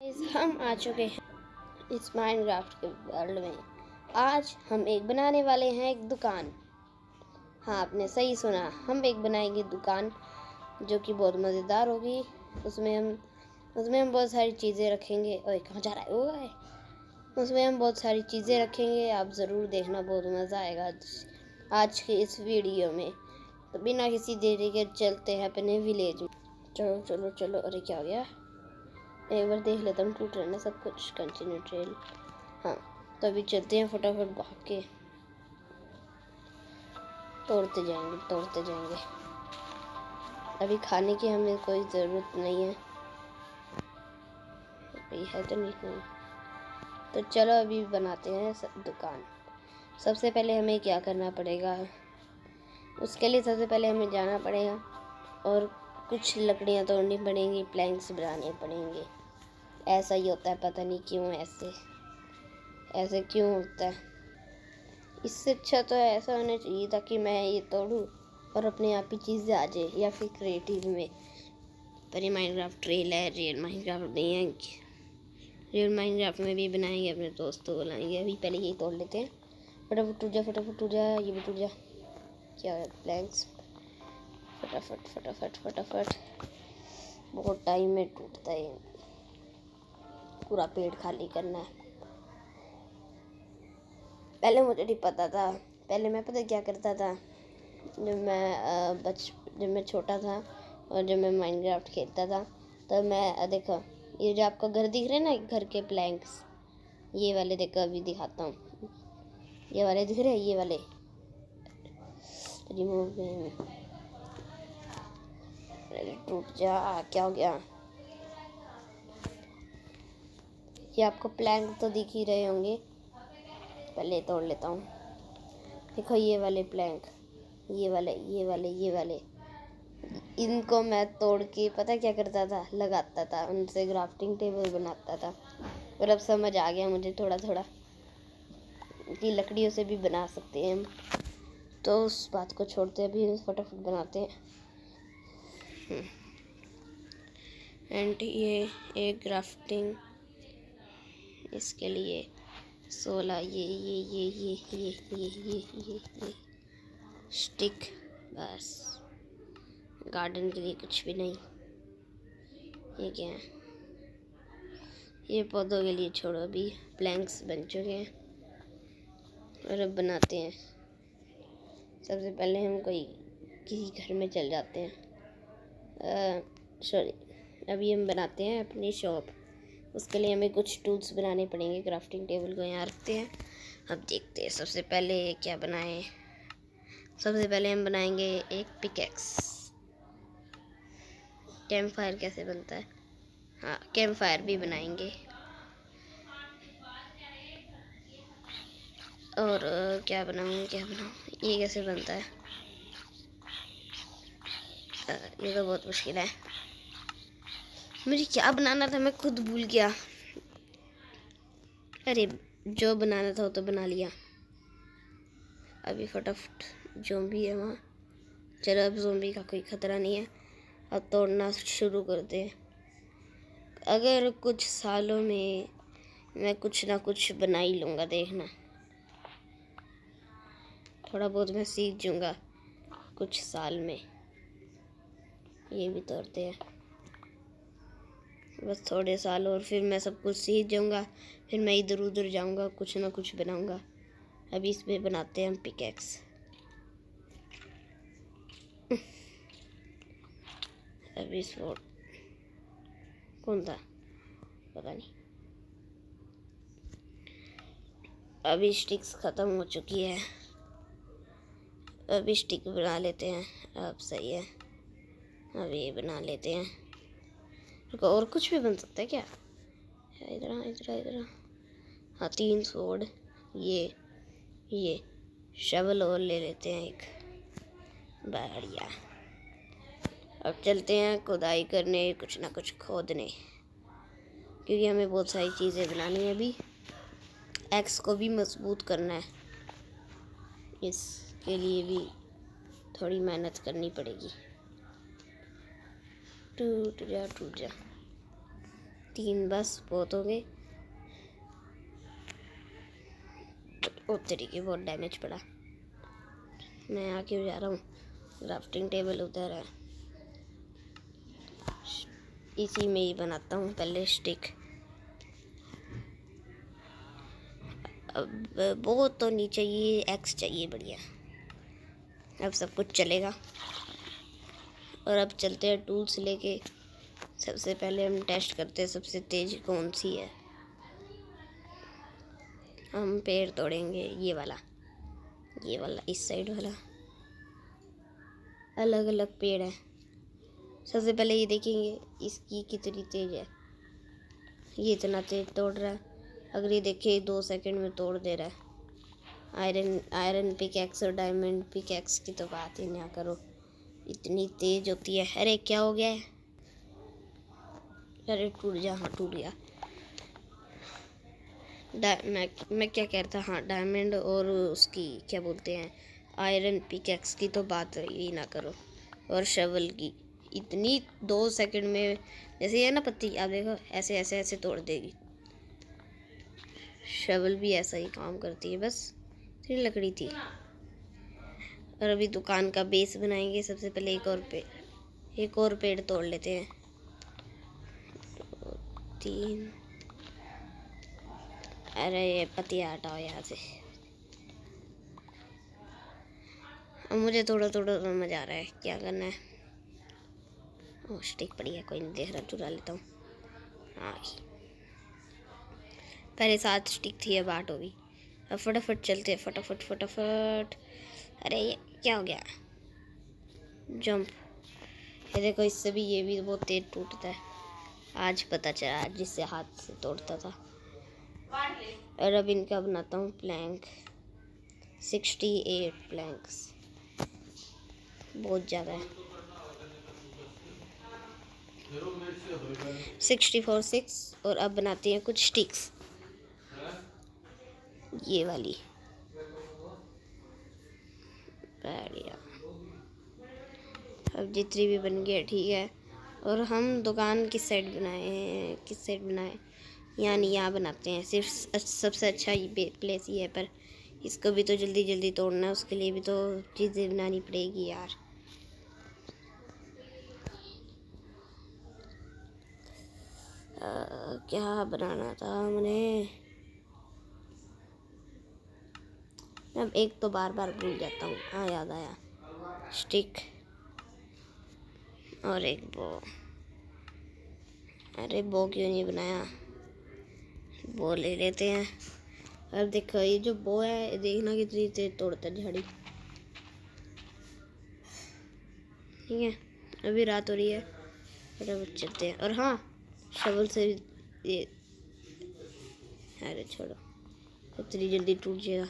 हम आ चुके हैं इस माइनक्राफ्ट के वर्ल्ड में। आज हम एक बनाने वाले हैं एक दुकान। हाँ, आपने सही सुना, हम एक बनाएंगे दुकान जो कि बहुत मज़ेदार होगी। उसमें हम बहुत सारी चीज़ें रखेंगे। ओए, कहाँ जा रहा है? वो है। उसमें हम बहुत सारी चीज़ें रखेंगे। आप ज़रूर देखना, बहुत मज़ा आएगा आज के इस वीडियो में। तो बिना किसी देरी के चलते हैं अपने विलेज में। चलो चलो चलो। अरे, क्या हो गया? एक बार देख लेता हूँ, टूट रहा ना सब कुछ। Continue trail. हाँ, तो अभी चलते हैं फटाफट भाग के। तोड़ते जाएंगे। अभी खाने की हमें कोई ज़रूरत नहीं है। अभी है तो नहीं। तो चलो अभी बनाते हैं दुकान। सबसे पहले हमें क्या करना पड़ेगा? उसके लिए सबसे पहले हमें जाना पड़ेगा और कुछ लकड़ियाँ तोड़नी पड़ेंगी, प्लैंक्स बनाने पड़ेंगे। ऐसा ही होता है, पता नहीं क्यों ऐसे क्यों होता है। इससे अच्छा तो ऐसा होना चाहिए ताकि मैं ये तोड़ूँ और अपने आप ही चीज़ें आ जाए, या फिर क्रिएटिव में। पर ये माइनक्राफ्ट ट्रेल है, रियल माइनक्राफ्ट नहीं है। रियल माइनक्राफ्ट में भी बनाएंगे, अपने दोस्तों को बुलाएंगे। अभी पहले यही तोड़ लेते हैं। फटाफट टूट जा। ये भी टूट जा। क्या है? प्लैंक्स। फटाफट। बहुत टाइम में टूटता है। पूरा पेड़ खाली करना है। पहले मुझे नहीं पता था। पहले मैं पता क्या करता था, जब मैं छोटा था और जब मैं माइनक्राफ्ट खेलता था, तो मैं देखो, ये जो आपको घर दिख रहे हैं ना, घर के प्लैंक्स, ये वाले देखो, अभी दिखाता हूँ। ये वाले दिख रहे हैं, ये वाले रिमूव। टूट जा। क्या हो गया? ये आपको प्लैंक तो दिख ही रहे होंगे। पहले तोड़ लेता हूँ। देखो, ये वाले प्लैंक, ये वाले इनको मैं तोड़ के पता क्या करता था, लगाता था, उनसे ग्राफ्टिंग टेबल बनाता था। और अब समझ आ गया मुझे थोड़ा कि लकड़ियों से भी बना सकते हैं हम। तो उस बात को छोड़ते अभी फटाफट बनाते हैं। एंड ये एक ग्राफ्टिंग, इसके लिए 16 ये स्टिक, बस। गार्डन के लिए कुछ भी नहीं। ये क्या है? ये पौधों के लिए छोड़ो, अभी प्लैंक्स बन चुके हैं और अब बनाते हैं। सबसे पहले हम किसी घर में चल जाते हैं। अभी हम बनाते हैं अपनी शॉप। उसके लिए हमें कुछ टूल्स बनाने पड़ेंगे। क्राफ्टिंग टेबल को यहाँ रखते हैं। अब देखते हैं सबसे पहले क्या बनाएं। सबसे पहले हम बनाएंगे एक पिकेक्स। कैंप फायर कैसे बनता है? हाँ, कैंप फायर भी बनाएंगे। और क्या बनाऊँ? ये कैसे बनता है? ये तो बहुत मुश्किल है। मुझे क्या बनाना था, मैं खुद भूल गया। अरे, जो बनाना था वो तो बना लिया। अभी फटाफट ज़ॉम्बी है वहाँ। चलो, अब ज़ॉम्बी का कोई खतरा नहीं है। अब तोड़ना शुरू करते हैं। अगर कुछ सालों में मैं कुछ ना कुछ बना ही लूँगा, देखना। थोड़ा बहुत मैं सीख जाऊँगा कुछ साल में। ये भी तोड़ते हैं। बस थोड़े साल और फिर मैं सब कुछ सीख जाऊँगा। फिर मैं इधर उधर जाऊँगा, कुछ ना कुछ बनाऊँगा। अभी इसमें बनाते हैं हम पिकेक्स। अभी इस कौन था, पता नहीं। अभी स्टिक्स ख़त्म हो चुकी है। अभी स्टिक बना लेते हैं। अब सही है, अभी ये बना लेते हैं। और कुछ भी बन सकता है क्या? इधर। हाँ, 3 स्वॉर्ड। ये शवल और ले लेते हैं एक। बढ़िया। अब चलते हैं खुदाई करने, कुछ ना कुछ खोदने, क्योंकि हमें बहुत सारी चीज़ें बनानी है। अभी एक्स को भी मजबूत करना है। इसके लिए भी थोड़ी मेहनत करनी पड़ेगी। टूट जा। 3 बस बहुत हो गए। ओ तरीके बहुत डैमेज पड़ा। मैं आके जा रहा हूँ। क्राफ्टिंग टेबल उधर है, इसी में ही बनाता हूँ पहले स्टिक। अब बहुत तो नहीं चाहिए, एक्स चाहिए बढ़िया। अब सब कुछ चलेगा। और अब चलते हैं टूल्स लेके। सबसे पहले हम टेस्ट करते हैं सबसे तेज कौन सी है। हम पेड़ तोड़ेंगे, ये वाला इस साइड वाला। अलग अलग पेड़ है। सबसे पहले ये देखेंगे इसकी कितनी तेज है। ये इतना तेज तोड़ रहा है, अगर ये देखे 2 सेकंड में तोड़ दे रहा है। आयरन पिकैक्स और डायमंड पिकैक्स की तो बात ही ना करो, इतनी तेज होती है। अरे क्या हो गया है? अरे टूट जा, हाँ टूट गया। मैं क्या कह रहा था, हाँ डायमंड और उसकी क्या बोलते हैं, आयरन पिकैक्स की तो बात ही ना करो। और शवल की इतनी 2 सेकंड में, जैसे ये ना पत्ती, आप देखो ऐसे ऐसे ऐसे तोड़ देगी। शवल भी ऐसा ही काम करती है, बस इतनी लकड़ी थी। और अभी दुकान का बेस बनाएंगे। सबसे पहले एक और पेड़ तोड़ लेते हैं। 3। अरे ये पत्तियाँ हटाओ यहाँ से। अब मुझे थोड़ा थोड़ा मजा आ रहा है, क्या करना है। ओह स्टिक पड़ी है, कोई नहीं देख रहा, चुरा लेता हूँ। हाँ पहले 7 स्टिक थी, अब 8 होगी। अब फटाफट चलते हैं, फटाफट फटाफट। अरे ये क्या हो गया? जंप। ये देखो, इससे भी ये भी बहुत तेज टूटता है। आज पता चला, आज जिससे हाथ से तोड़ता था। और अब इनका बनाता हूँ प्लैंक। 68 प्लैंक्स, बहुत ज़्यादा है। 64 6। और अब बनाते हैं कुछ स्टिक्स, ये वाली बढ़िया। अब जितनी भी बन गया ठीक है। और हम दुकान किस साइड बनाए, यहाँ नहीं, यहाँ बनाते हैं। सिर्फ सबसे अच्छा ये प्लेस ये है, पर इसको भी तो जल्दी जल्दी तोड़ना है, उसके लिए भी तो चीज़ें बनानी पड़ेगी यार। क्या बनाना था मैंने, अब एक तो बार बार भूल जाता हूँ। हाँ याद आया, स्टिक और एक बो। अरे बो क्यों नहीं बनाया, बो ले लेते हैं। अब देखो ये जो बो है, देखना कितनी तेज तोड़ता है झाड़ी। ठीक है, अभी रात हो रही है, फटाफट चलते हैं। और हाँ शवल से ये, अरे छोड़ो, इतनी जल्दी टूट जाएगा।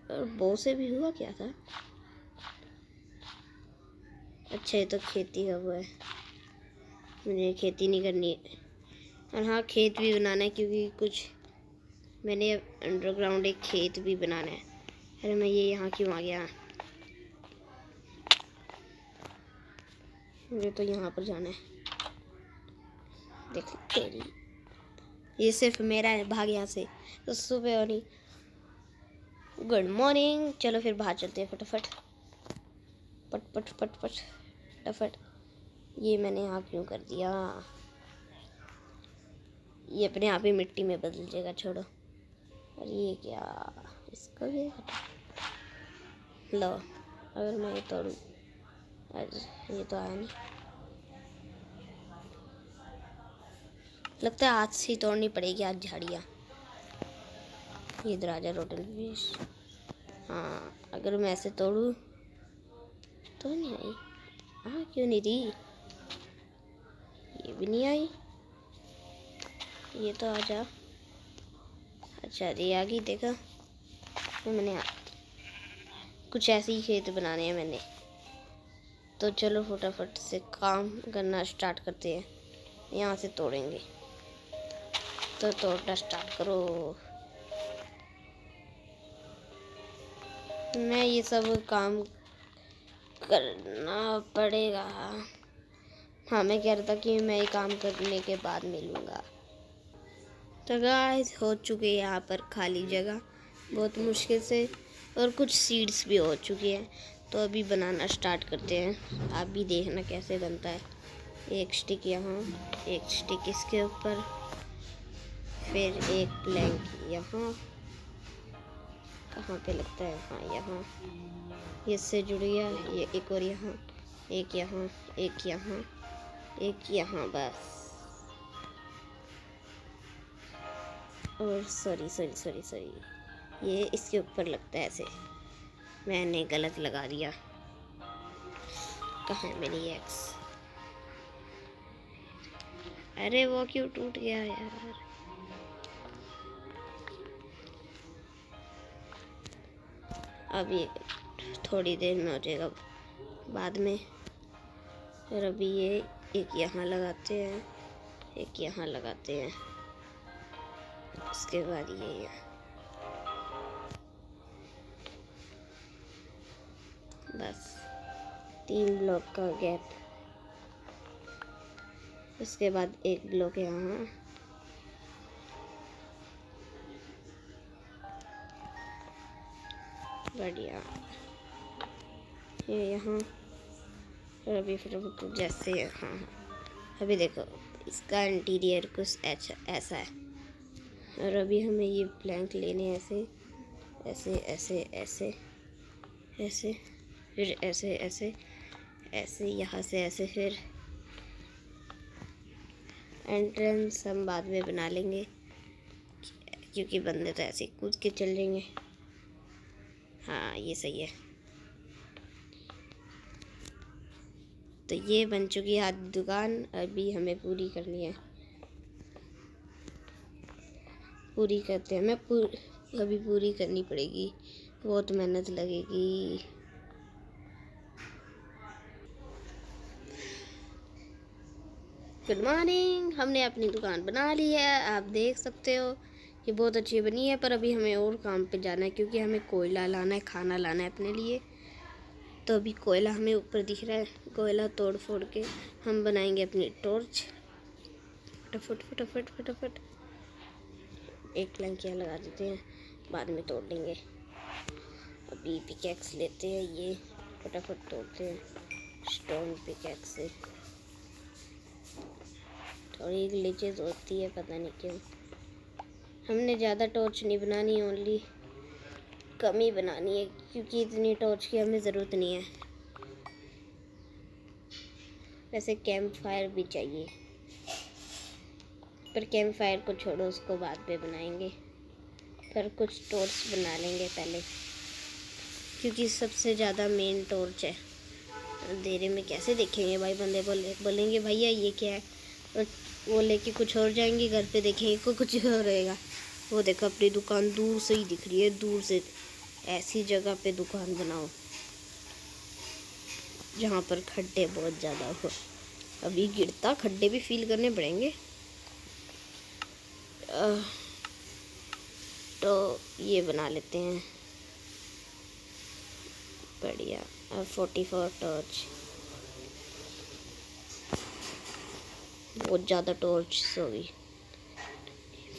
और बो से भी हुआ क्या था? अच्छा ये तो खेती का वो है, मुझे खेती नहीं करनी है। और हाँ खेत भी बनाना है, क्योंकि कुछ मैंने अंडरग्राउंड एक खेत भी बनाना है। अरे मैं ये यहाँ क्यों आ गया, मुझे तो यहाँ पर जाना है। देख तेरी, ये सिर्फ मेरा है, भाग यहाँ से। तो सुबह हो रही, गुड मॉर्निंग। चलो फिर बाहर चलते हैं फटाफट, पट पट पट पट फटाफट। ये मैंने यहाँ क्यों कर दिया, ये अपने आप ही मिट्टी में बदल जाएगा, छोड़ो। और ये क्या, इसको भी लो। अगर मैं ये तोड़ूँ, ये तो आया नहीं, लगता है हाथ से ही तोड़नी पड़ेगी आज झाड़ियाँ। ये दराजा रोटल फिश, हाँ अगर मैं ऐसे तोड़ूँ तो नहीं आई। हाँ क्यों नहीं दी, ये भी नहीं आई, ये तो आ जा। अच्छा ये आ गई, देखा मैंने। कुछ ऐसे ही खेत बनाने हैं मैंने, तो चलो फटाफट से काम करना स्टार्ट करते हैं। यहाँ से तोड़ेंगे, तो तोड़ना स्टार्ट करो। मैं ये सब काम करना पड़ेगा, हाँ, मैं कह रहा था कि मैं ये काम करने के बाद मिलूँगा। तो गाइस हो चुकी है यहाँ पर खाली जगह बहुत मुश्किल से, और कुछ सीड्स भी हो चुकी हैं। तो अभी बनाना स्टार्ट करते हैं। आप भी देखना कैसे बनता है। एक स्टिक यहाँ, एक स्टिक इसके ऊपर, फिर एक प्लैंक यहाँ, कहाँ पे लगता है, हाँ यहाँ, ये इससे जुड़ गया। ये एक और यहाँ, एक यहाँ, एक यहाँ, एक यहाँ, बस। और सॉरी, ये इसके ऊपर लगता है ऐसे, मैंने गलत लगा दिया। कहाँ है मेरी एक्स? अरे वो क्यों टूट गया यार? अब ये थोड़ी देर में हो जाएगा बाद में। और अभी ये एक यहाँ लगाते हैं, एक यहाँ लगाते हैं, उसके बाद ये बस 3 ब्लॉक का गैप। उसके बाद एक ब्लॉक यहाँ, बढ़िया, ये यहाँ। और अभी फिर जैसे हाँ, अभी देखो इसका इंटीरियर कुछ ऐसा है। और अभी हमें ये प्लैंक लेने ऐसे ऐसे ऐसे ऐसे ऐसे, फिर ऐसे ऐसे ऐसे, यहाँ से ऐसे, फिर एंट्रेंस हम बाद में बना लेंगे, क्योंकि बंदे तो ऐसे कूद के चल जाएंगे। हाँ ये सही है। तो ये बन चुकी है दुकान। अभी हमें पूरी करनी है, पूरी करते हैं। अभी पूरी करनी पड़ेगी, बहुत मेहनत लगेगी। गुड मॉर्निंग, हमने अपनी दुकान बना ली है, आप देख सकते हो। ये बहुत अच्छी बनी है, पर अभी हमें और काम पे जाना है, क्योंकि हमें कोयला लाना है, खाना लाना है अपने लिए। तो अभी कोयला हमें ऊपर दिख रहा है, कोयला तोड़ फोड़ के हम बनाएंगे अपनी टॉर्च। फटाफट फटाफट फटाफट एक प्लैंक यहाँ लगा देते हैं, बाद में तोड़ लेंगे। अभी पिकैक्स लेते हैं, ये फटाफट तोड़ते हैं स्टोन पिकैक्स से। थोड़ी ग्लिचेस होती है, पता नहीं क्यों। हमने ज़्यादा टॉर्च नहीं बनानी, ओनली कम ही बनानी है, क्योंकि इतनी टॉर्च की हमें ज़रूरत नहीं है। वैसे कैंप फायर भी चाहिए, पर कैंप फायर को छोड़ो, उसको बाद में बनाएंगे। पर कुछ टॉर्च बना लेंगे पहले, क्योंकि सबसे ज़्यादा मेन टॉर्च है। अंधेरे में कैसे देखेंगे भाई, बंदे बोलेंगे भैया ये क्या है, और वो लेके कुछ और जाएंगे, घर पे देखेंगे कुछ और रहेगा। वो देखो अपनी दुकान दूर से ही दिख रही है, दूर से। ऐसी जगह पे दुकान बनाओ जहाँ पर खड्डे बहुत ज़्यादा हो। अभी गिरता खड्डे भी फील करने पड़ेंगे। तो ये बना लेते हैं, बढ़िया। 44 टॉर्च, बहुत ज़्यादा टॉर्च होगी।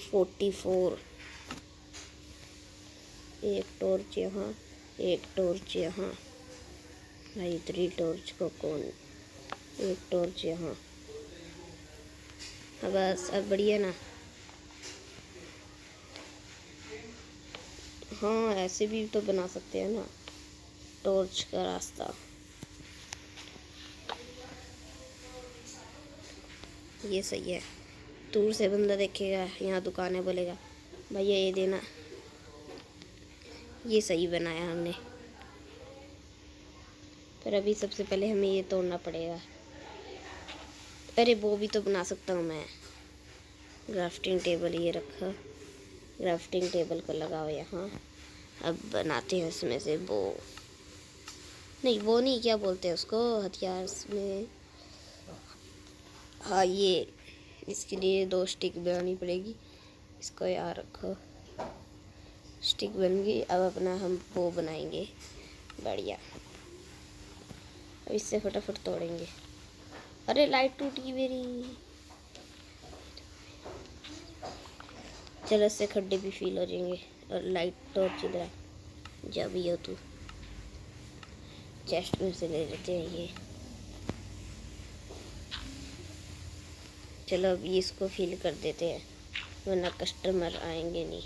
44, एक टॉर्च यहाँ, एक टॉर्च यहाँ। भाई 3 टॉर्च को कौन, एक टॉर्च यहाँ। बस अब बढ़िया ना। हाँ ऐसे भी तो बना सकते हैं ना, टॉर्च का रास्ता। ये सही है, दूर से बंदा देखेगा यहाँ दुकान है, बोलेगा भैया ये देना। ये सही बनाया हमने। पर अभी सबसे पहले हमें ये तोड़ना पड़ेगा। अरे वो भी तो बना सकता हूँ मैं। ग्राफ्टिंग टेबल ये रखा, ग्राफ्टिंग टेबल को लगाओ यहाँ। अब बनाते हैं इसमें से वो नहीं, क्या बोलते हैं उसको, हथियार में। हाँ ये, इसके लिए 2 स्टिक बनानी पड़ेगी। इसको यहाँ रखो, स्टिक बन गई। अब अपना हम वो बनाएंगे, बढ़िया। अब इससे फटाफट तोड़ेंगे। अरे लाइट टूट गई मेरी। चलो इससे खड्डे भी फील हो जाएंगे और लाइट टॉर्च इधर जब भी हो तू चेस्ट में से ले लेते हैं ये। चलो अभी इसको फील कर देते हैं वरना कस्टमर आएंगे नहीं।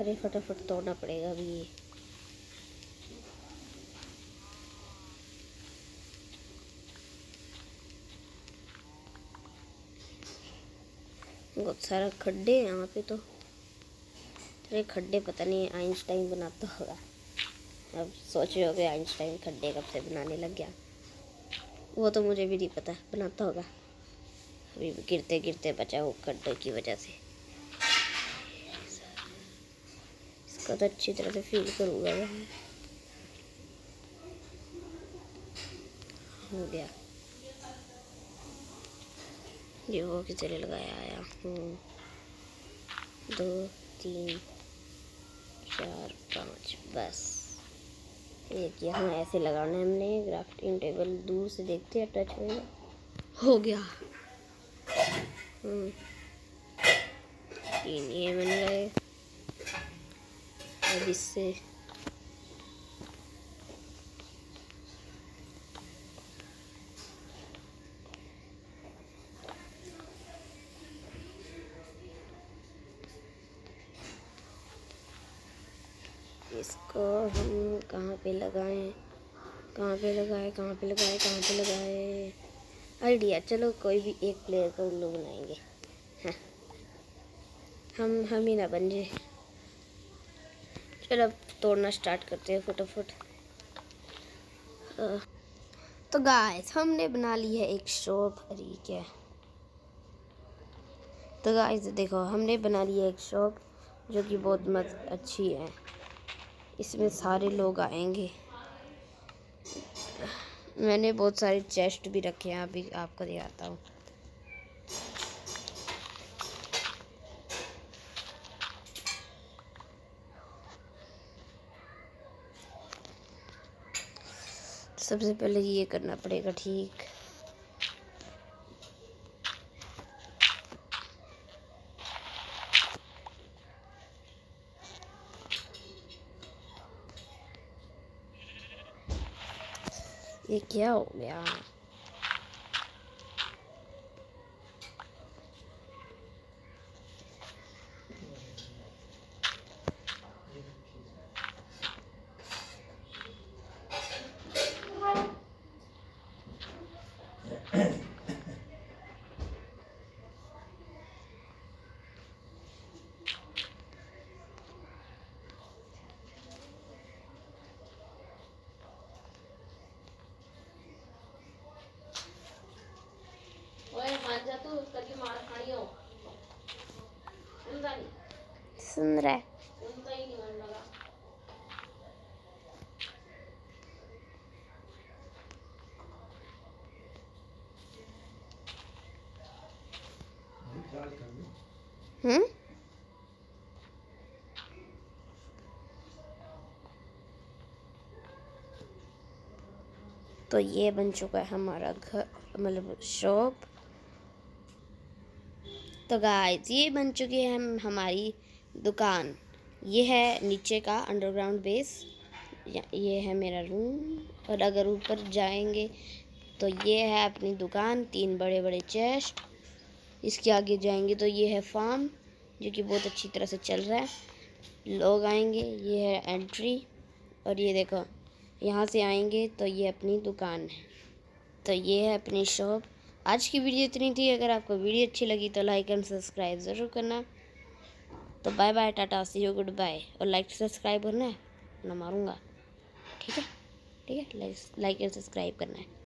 अरे फटाफट तोड़ना पड़ेगा अभी ये। बहुत सारा खड्डे हैं यहाँ पे तो। अरे खड्डे पता नहीं आइंस्टाइन बनाता होगा। अब सोच रहे हो कि आइंस्टाइन खड्डे कब से बनाने लग गया, वो तो मुझे भी नहीं पता, बनाता होगा। अभी भी गिरते गिरते बचा वो खड्डे की वजह से। इसका तो अच्छी तरह से फील करूँगा मैं। हो गया ये वो किसी ने लगाया आया। 2 3 4 5 बस एक यहाँ ऐसे लगाना है हमने। ग्राफ्टिंग टेबल दूर से देखते हैं टच होगा। हो गया 3 ये बन गए। अब इससे इसको हम कहाँ पे लगाएं, कहाँ पे लगाए, कहाँ पे लगाए, कहाँ पे लगाए। आइडिया, चलो कोई भी एक प्लेयर का उल्लू बनाएंगे। हाँ हम ही ना बन जाए। चलो अब तोड़ना स्टार्ट करते हैं फटाफट। तो गाइस हमने बना ली है एक शॉप। अरे क्या है? तो गाइस देखो हमने बना ली है एक शॉप जो कि बहुत मस्त अच्छी है। इसमें सारे लोग आएंगे। मैंने बहुत सारे चेस्ट भी रखे हैं, अभी आपको दिखाता हूँ। सबसे पहले ये करना पड़ेगा ठीक। ये क्या हो गया? सुन रहा है? तो ये बन चुका है हमारा घर, मतलब शॉप। तो गाइस ये बन चुकी है हमारी दुकान। ये है नीचे का अंडरग्राउंड बेस। ये है मेरा रूम। और अगर ऊपर जाएंगे तो ये है अपनी दुकान। 3 बड़े बड़े चेस्ट। इसके आगे जाएंगे तो ये है फार्म जो कि बहुत अच्छी तरह से चल रहा है। लोग आएंगे, ये है एंट्री। और ये देखो यहाँ से आएंगे तो ये अपनी दुकान है। तो ये है अपनी शॉप। आज की वीडियो इतनी थी। अगर आपको वीडियो अच्छी लगी तो लाइक एंड सब्सक्राइब ज़रूर करना। तो bye bye, tata, see you, good bye. और लाइक सब्सक्राइब करना है ना, मारूंगा। ठीक है, ठीक है, लाइक एंड सब्सक्राइब करना है।